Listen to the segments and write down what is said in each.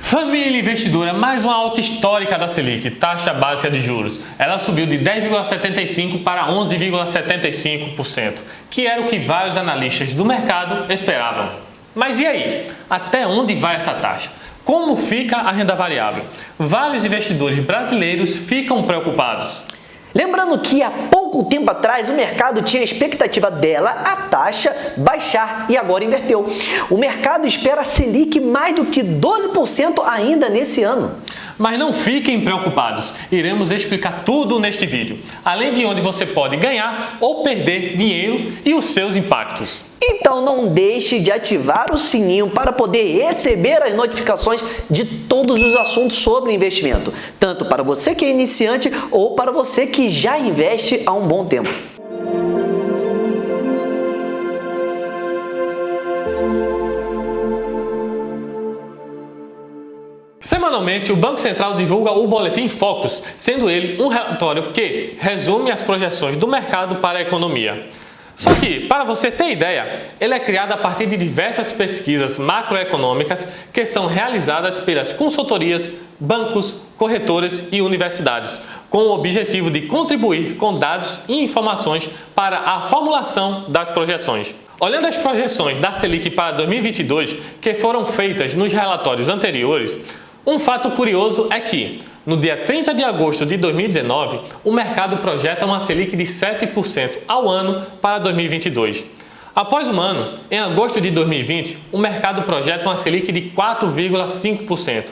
Família investidora, mais uma alta histórica da Selic, taxa básica de juros. Ela subiu de 10,75% para 11,75%, que era o que vários analistas do mercado esperavam. Mas e aí? Até onde vai essa taxa? Como fica a renda variável? Vários investidores brasileiros ficam preocupados. Lembrando que há pouco tempo atrás o mercado tinha a expectativa dela, a taxa, baixar e agora inverteu. O mercado espera a Selic mais do que 12% ainda nesse ano. Mas não fiquem preocupados, iremos explicar tudo neste vídeo, além de onde você pode ganhar ou perder dinheiro e os seus impactos. Então não deixe de ativar o sininho para poder receber as notificações de todos os assuntos sobre investimento, tanto para você que é iniciante ou para você que já investe há um bom tempo. Semanalmente, o Banco Central divulga o Boletim Focus, sendo ele um relatório que resume as projeções do mercado para a economia. Só que, para você ter ideia, ele é criado a partir de diversas pesquisas macroeconômicas que são realizadas pelas consultorias, bancos, corretoras e universidades, com o objetivo de contribuir com dados e informações para a formulação das projeções. Olhando as projeções da Selic para 2022, que foram feitas nos relatórios anteriores, um fato curioso é que, no dia 30 de agosto de 2019, o mercado projeta uma Selic de 7% ao ano para 2022. Após um ano, em agosto de 2020, o mercado projeta uma Selic de 4,5%.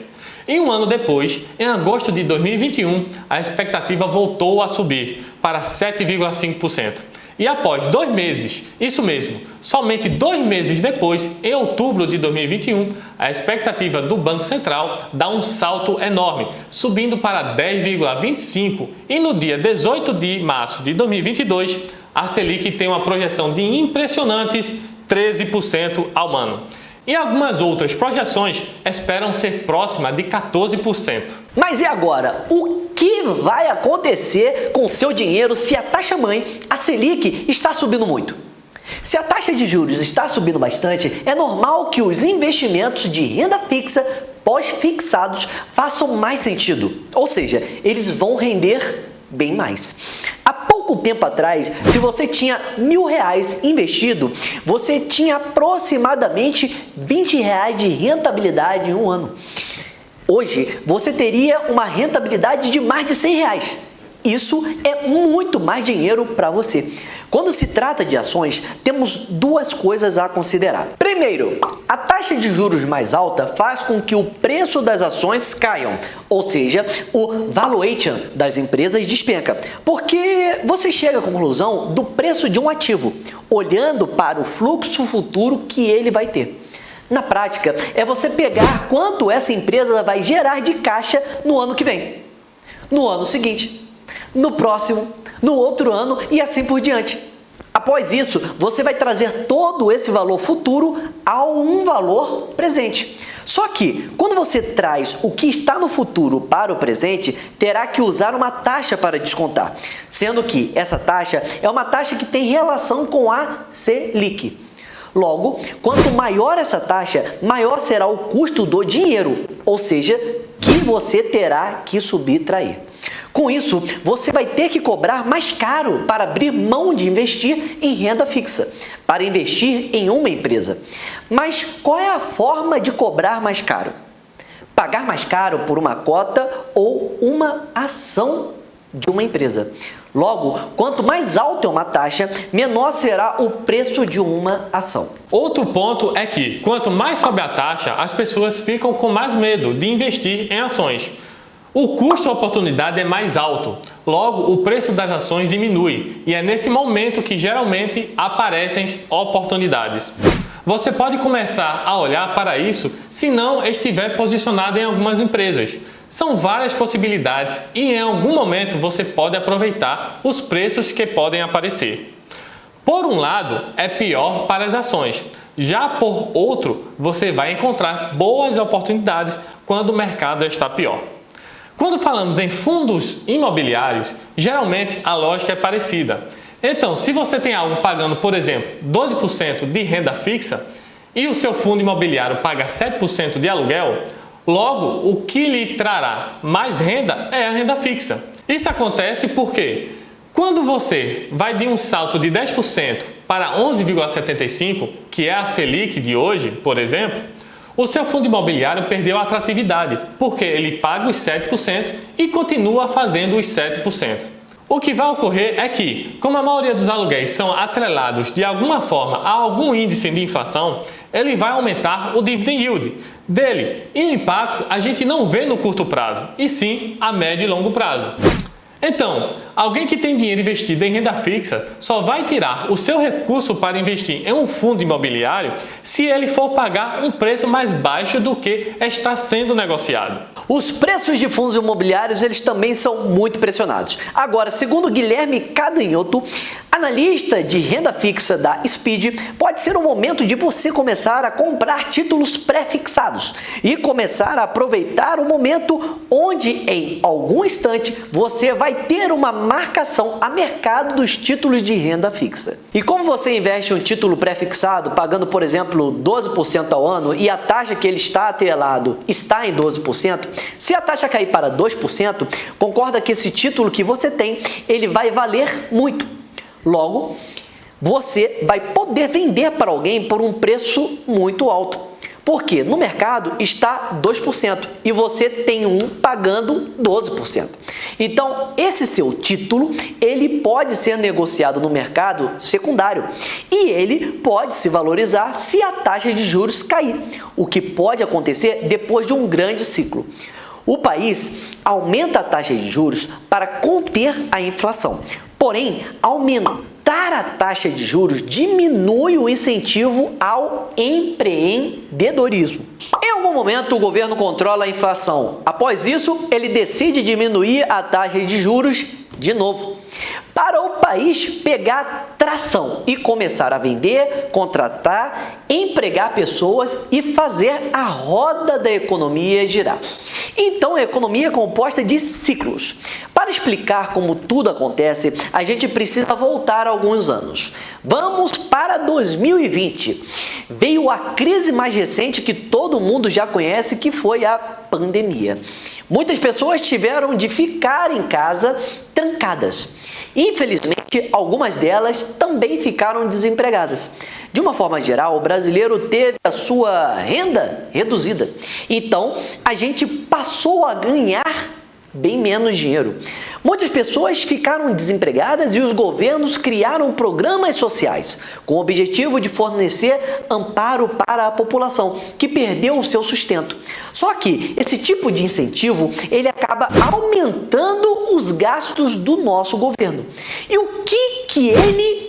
E um ano depois, em agosto de 2021, a expectativa voltou a subir para 7,5%. E após 2 meses, isso mesmo, somente 2 meses depois, em outubro de 2021, a expectativa do Banco Central dá um salto enorme, subindo para 10,25%, e no dia 18 de março de 2022, a Selic tem uma projeção de impressionantes 13% ao ano. E algumas outras projeções esperam ser próxima de 14%. Mas e agora? O que vai acontecer com o seu dinheiro se a taxa-mãe, a Selic, está subindo muito? Se a taxa de juros está subindo bastante, é normal que os investimentos de renda fixa pós-fixados façam mais sentido. Ou seja, eles vão render bem mais. Há pouco tempo atrás, se você tinha R$1.000 investido, você tinha aproximadamente R$20 de rentabilidade em um ano. Hoje, você teria uma rentabilidade de mais de R$100. Isso é muito mais dinheiro para você. Quando se trata de ações, temos duas coisas a considerar. Primeiro, a taxa de juros mais alta faz com que o preço das ações caiam, ou seja, o valuation das empresas despenca, porque você chega à conclusão do preço de um ativo, olhando para o fluxo futuro que ele vai ter. Na prática, é você pegar quanto essa empresa vai gerar de caixa no ano que vem, no ano seguinte, no próximo, no outro ano e assim por diante. Após isso, você vai trazer todo esse valor futuro a um valor presente. Só que, quando você traz o que está no futuro para o presente, terá que usar uma taxa para descontar, sendo que essa taxa é uma taxa que tem relação com a Selic. Logo, quanto maior essa taxa, maior será o custo do dinheiro, ou seja, que você terá que subtrair. Com isso, você vai ter que cobrar mais caro para abrir mão de investir em renda fixa, para investir em uma empresa. Mas qual é a forma de cobrar mais caro? Pagar mais caro por uma cota ou uma ação de uma empresa. Logo, quanto mais alta é uma taxa, menor será o preço de uma ação. Outro ponto é que, quanto mais sobe a taxa, as pessoas ficam com mais medo de investir em ações. O custo-oportunidade é mais alto, logo o preço das ações diminui e é nesse momento que geralmente aparecem oportunidades. Você pode começar a olhar para isso se não estiver posicionado em algumas empresas. São várias possibilidades e em algum momento você pode aproveitar os preços que podem aparecer. Por um lado, é pior para as ações. Já por outro, você vai encontrar boas oportunidades quando o mercado está pior. Quando falamos em fundos imobiliários, geralmente a lógica é parecida. Então, se você tem algo pagando, por exemplo, 12% de renda fixa e o seu fundo imobiliário paga 7% de aluguel, Logo, o que lhe trará mais renda é a renda fixa. Isso acontece porque quando você vai de um salto de 10% para 11,75%, que é a Selic de hoje, por exemplo, o seu fundo imobiliário perdeu a atratividade, porque ele paga os 7% e continua fazendo os 7%. O que vai ocorrer é que, como a maioria dos aluguéis são atrelados de alguma forma a algum índice de inflação, ele vai aumentar o dividend yield dele. E o impacto a gente não vê no curto prazo, e sim a médio e longo prazo. Então, alguém que tem dinheiro investido em renda fixa só vai tirar o seu recurso para investir em um fundo imobiliário se ele for pagar um preço mais baixo do que está sendo negociado. Os preços de fundos imobiliários eles também são muito pressionados. Agora, segundo Guilherme Cadanhoto, analista de renda fixa da Speed, pode ser o momento de você começar a comprar títulos pré-fixados e começar a aproveitar o momento onde, em algum instante, você vai ter uma marcação a mercado dos títulos de renda fixa. E como você investe um título pré-fixado pagando, por exemplo, 12% ao ano e a taxa que ele está atrelado está em 12%, se a taxa cair para 2%, concorda que esse título que você tem, ele vai valer muito. Logo, você vai poder vender para alguém por um preço muito alto. Porque no mercado está 2% e você tem um pagando 12%. Então, esse seu título, ele pode ser negociado no mercado secundário e ele pode se valorizar se a taxa de juros cair, o que pode acontecer depois de um grande ciclo. O país aumenta a taxa de juros para conter a inflação, porém, aumentar a taxa de juros diminui o incentivo ao empreendedorismo. Em algum momento, o governo controla a inflação. Após isso, ele decide diminuir a taxa de juros de novo, para o país pegar tração e começar a vender, contratar, empregar pessoas e fazer a roda da economia girar. Então, a economia é composta de ciclos. Para explicar como tudo acontece, a gente precisa voltar alguns anos. Vamos para 2020. Veio a crise mais recente que todo mundo já conhece, que foi a pandemia. Muitas pessoas tiveram de ficar em casa trancadas. Infelizmente, algumas delas também ficaram desempregadas. De uma forma geral, o brasileiro teve a sua renda reduzida. Então, a gente passou a ganhar bem menos dinheiro. Muitas pessoas ficaram desempregadas e os governos criaram programas sociais com o objetivo de fornecer amparo para a população que perdeu o seu sustento. Só que esse tipo de incentivo, ele acaba aumentando os gastos do nosso governo. E o que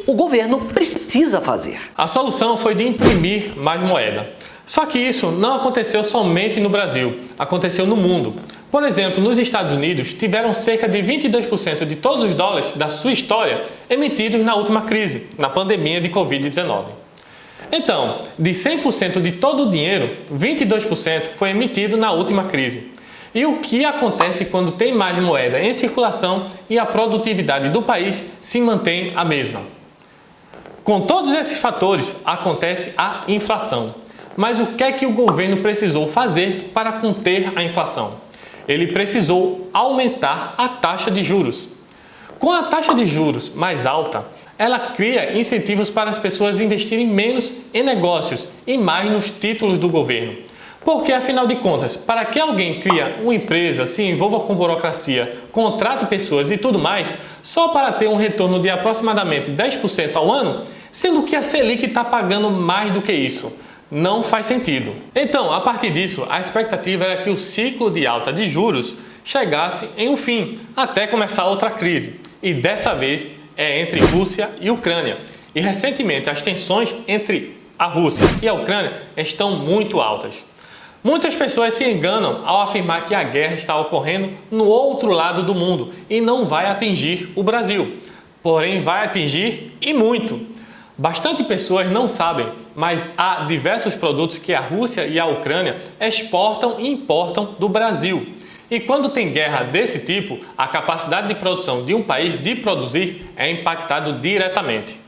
o governo precisa fazer? A solução foi de imprimir mais moeda. Só que isso não aconteceu somente no Brasil, aconteceu no mundo. Por exemplo, nos Estados Unidos, tiveram cerca de 22% de todos os dólares da sua história emitidos na última crise, na pandemia de Covid-19. Então, de 100% de todo o dinheiro, 22% foi emitido na última crise. E o que acontece quando tem mais moeda em circulação e a produtividade do país se mantém a mesma? Com todos esses fatores, acontece a inflação. Mas o que é que o governo precisou fazer para conter a inflação? Ele precisou aumentar a taxa de juros. Com a taxa de juros mais alta, ela cria incentivos para as pessoas investirem menos em negócios e mais nos títulos do governo. Porque, afinal de contas, para que alguém cria uma empresa, se envolva com burocracia, contrate pessoas e tudo mais, só para ter um retorno de aproximadamente 10% ao ano, sendo que a Selic está pagando mais do que isso? Não faz sentido. Então, a partir disso, a expectativa era que o ciclo de alta de juros chegasse em um fim, até começar outra crise. E dessa vez é entre Rússia e Ucrânia. E recentemente as tensões entre a Rússia e a Ucrânia estão muito altas. Muitas pessoas se enganam ao afirmar que a guerra está ocorrendo no outro lado do mundo e não vai atingir o Brasil. Porém, vai atingir e muito. Bastante pessoas não sabem, mas há diversos produtos que a Rússia e a Ucrânia exportam e importam do Brasil. E quando tem guerra desse tipo, a capacidade de produção de um país de produzir é impactado diretamente.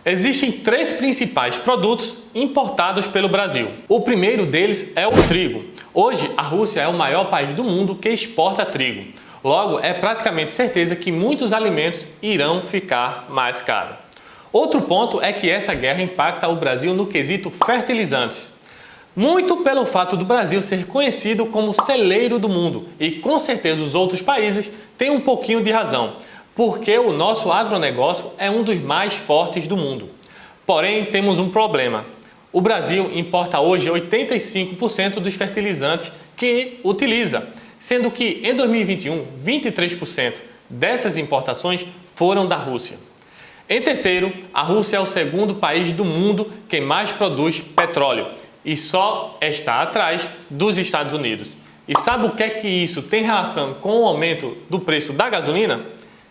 Existem 3 principais produtos importados pelo Brasil. O primeiro deles é o trigo. Hoje, a Rússia é o maior país do mundo que exporta trigo. Logo, é praticamente certeza que muitos alimentos irão ficar mais caros. Outro ponto é que essa guerra impacta o Brasil no quesito fertilizantes. Muito pelo fato do Brasil ser conhecido como celeiro do mundo, e com certeza os outros países têm um pouquinho de razão, porque o nosso agronegócio é um dos mais fortes do mundo. Porém, temos um problema. O Brasil importa hoje 85% dos fertilizantes que utiliza, sendo que em 2021, 23% dessas importações foram da Rússia. Em terceiro, a Rússia é o segundo país do mundo que mais produz petróleo e só está atrás dos Estados Unidos. E sabe o que é que isso tem relação com o aumento do preço da gasolina?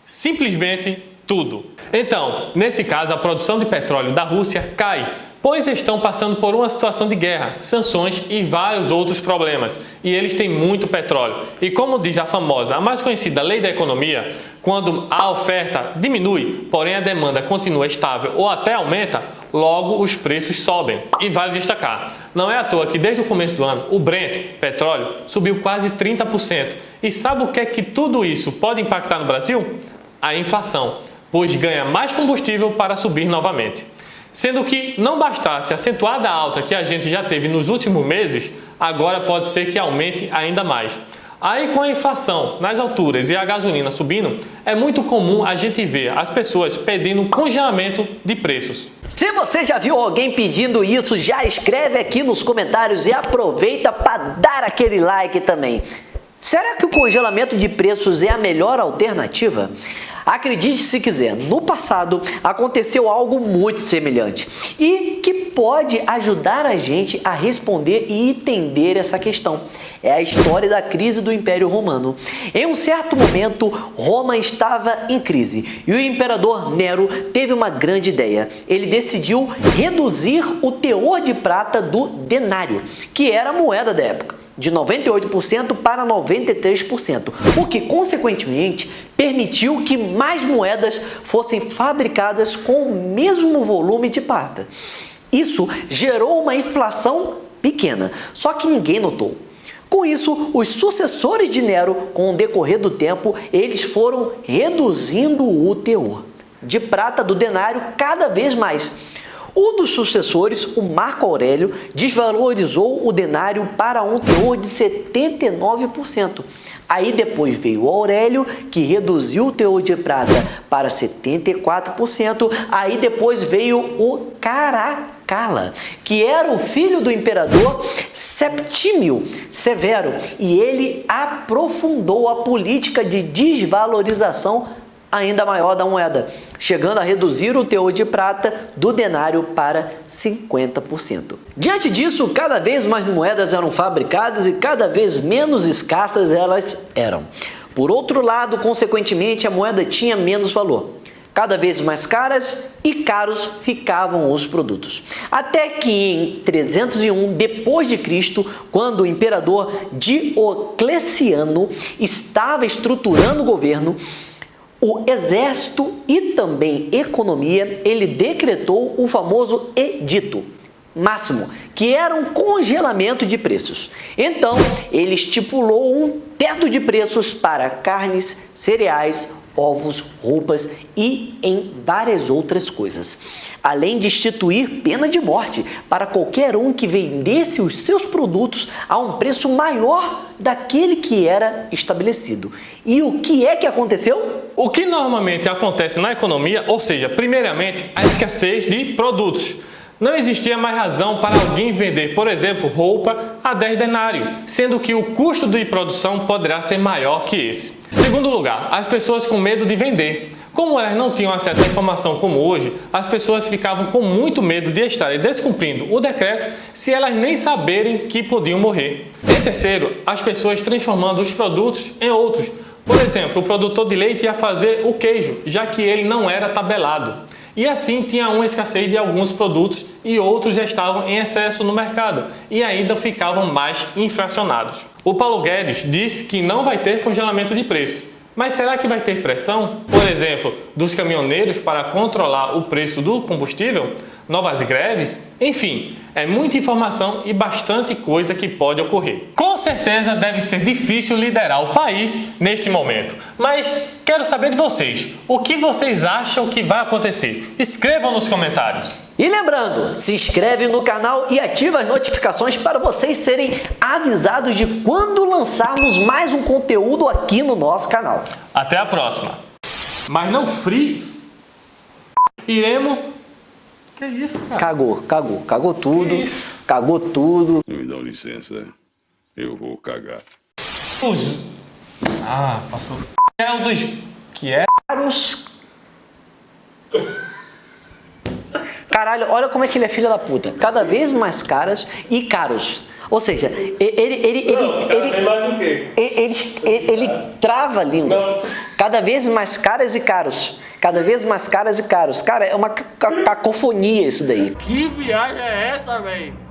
Simplesmente tudo. Então, nesse caso, a produção de petróleo da Rússia cai, pois estão passando por uma situação de guerra, sanções e vários outros problemas, e eles têm muito petróleo. E como diz a famosa, a mais conhecida lei da economia, quando a oferta diminui, porém a demanda continua estável ou até aumenta, logo os preços sobem. E vale destacar, não é à toa que desde o começo do ano o Brent, petróleo, subiu quase 30%. E sabe o que é que tudo isso pode impactar no Brasil? A inflação, pois ganha mais combustível para subir novamente. Sendo que não bastasse a acentuada alta que a gente já teve nos últimos meses, agora pode ser que aumente ainda mais. Aí com a inflação nas alturas e a gasolina subindo, é muito comum a gente ver as pessoas pedindo congelamento de preços. Se você já viu alguém pedindo isso, já escreve aqui nos comentários e aproveita para dar aquele like também. Será que o congelamento de preços é a melhor alternativa? Acredite se quiser, no passado aconteceu algo muito semelhante e que pode ajudar a gente a responder e entender essa questão. É a história da crise do Império Romano. Em um certo momento, Roma estava em crise e o imperador Nero teve uma grande ideia. Ele decidiu reduzir o teor de prata do denário, que era a moeda da época, de 98% para 93%, o que, consequentemente, permitiu que mais moedas fossem fabricadas com o mesmo volume de prata. Isso gerou uma inflação pequena, só que ninguém notou. Com isso, os sucessores de Nero, com o decorrer do tempo, eles foram reduzindo o teor de prata do denário cada vez mais. Um dos sucessores, o Marco Aurélio, desvalorizou o denário para um teor de 79%. Aí depois veio o Aurélio, que reduziu o teor de prata para 74%. Aí depois veio o Caracalla, que era o filho do imperador Septímio Severo, e ele aprofundou a política de desvalorização ainda maior da moeda, chegando a reduzir o teor de prata do denário para 50%. Diante disso, cada vez mais moedas eram fabricadas e cada vez menos escassas elas eram. Por outro lado, consequentemente, a moeda tinha menos valor. Cada vez mais caras e caros ficavam os produtos. Até que em 301 d.C., quando o imperador Diocleciano estava estruturando o governo, o exército e também economia, ele decretou o famoso Edito Máximo, que era um congelamento de preços. Então, ele estipulou um teto de preços para carnes, cereais, ovos, roupas e em várias outras coisas. Além de instituir pena de morte para qualquer um que vendesse os seus produtos a um preço maior daquele que era estabelecido. E o que é que aconteceu? O que normalmente acontece na economia, ou seja, primeiramente, a escassez de produtos. Não existia mais razão para alguém vender, por exemplo, roupa a 10 denários, sendo que o custo de produção poderá ser maior que esse. Segundo lugar, as pessoas com medo de vender. Como elas não tinham acesso à informação como hoje, as pessoas ficavam com muito medo de estarem descumprindo o decreto se elas nem saberem que podiam morrer. Em terceiro, as pessoas transformando os produtos em outros. Por exemplo, o produtor de leite ia fazer o queijo, já que ele não era tabelado. E assim tinha uma escassez de alguns produtos e outros já estavam em excesso no mercado e ainda ficavam mais inflacionados. O Paulo Guedes disse que não vai ter congelamento de preços, Mas será que vai ter pressão, por exemplo, dos caminhoneiros para controlar o preço do combustível? Novas greves? Enfim, é muita informação e bastante coisa que pode ocorrer. Com certeza deve ser difícil liderar o país neste momento, mas quero saber de vocês. O que vocês acham que vai acontecer? Escrevam nos comentários. E lembrando, se inscreve no canal e ativa as notificações para vocês serem avisados de quando lançarmos mais um conteúdo aqui no nosso canal. Até a próxima. Mas não iremos... Que isso, cara? Cagou tudo. Cagou tudo. Me dão licença, eu vou cagar. Passou. É um dos... Que é? Caros. Caralho, olha como é que ele é filho da puta. Cada vez mais caras e caros. Ou seja, Tem mais o quê? ele trava a língua. Não. Cada vez mais caras e caros. Cada vez mais caras e caros. Cara, é uma cacofonia isso daí. Que viagem é essa, velho?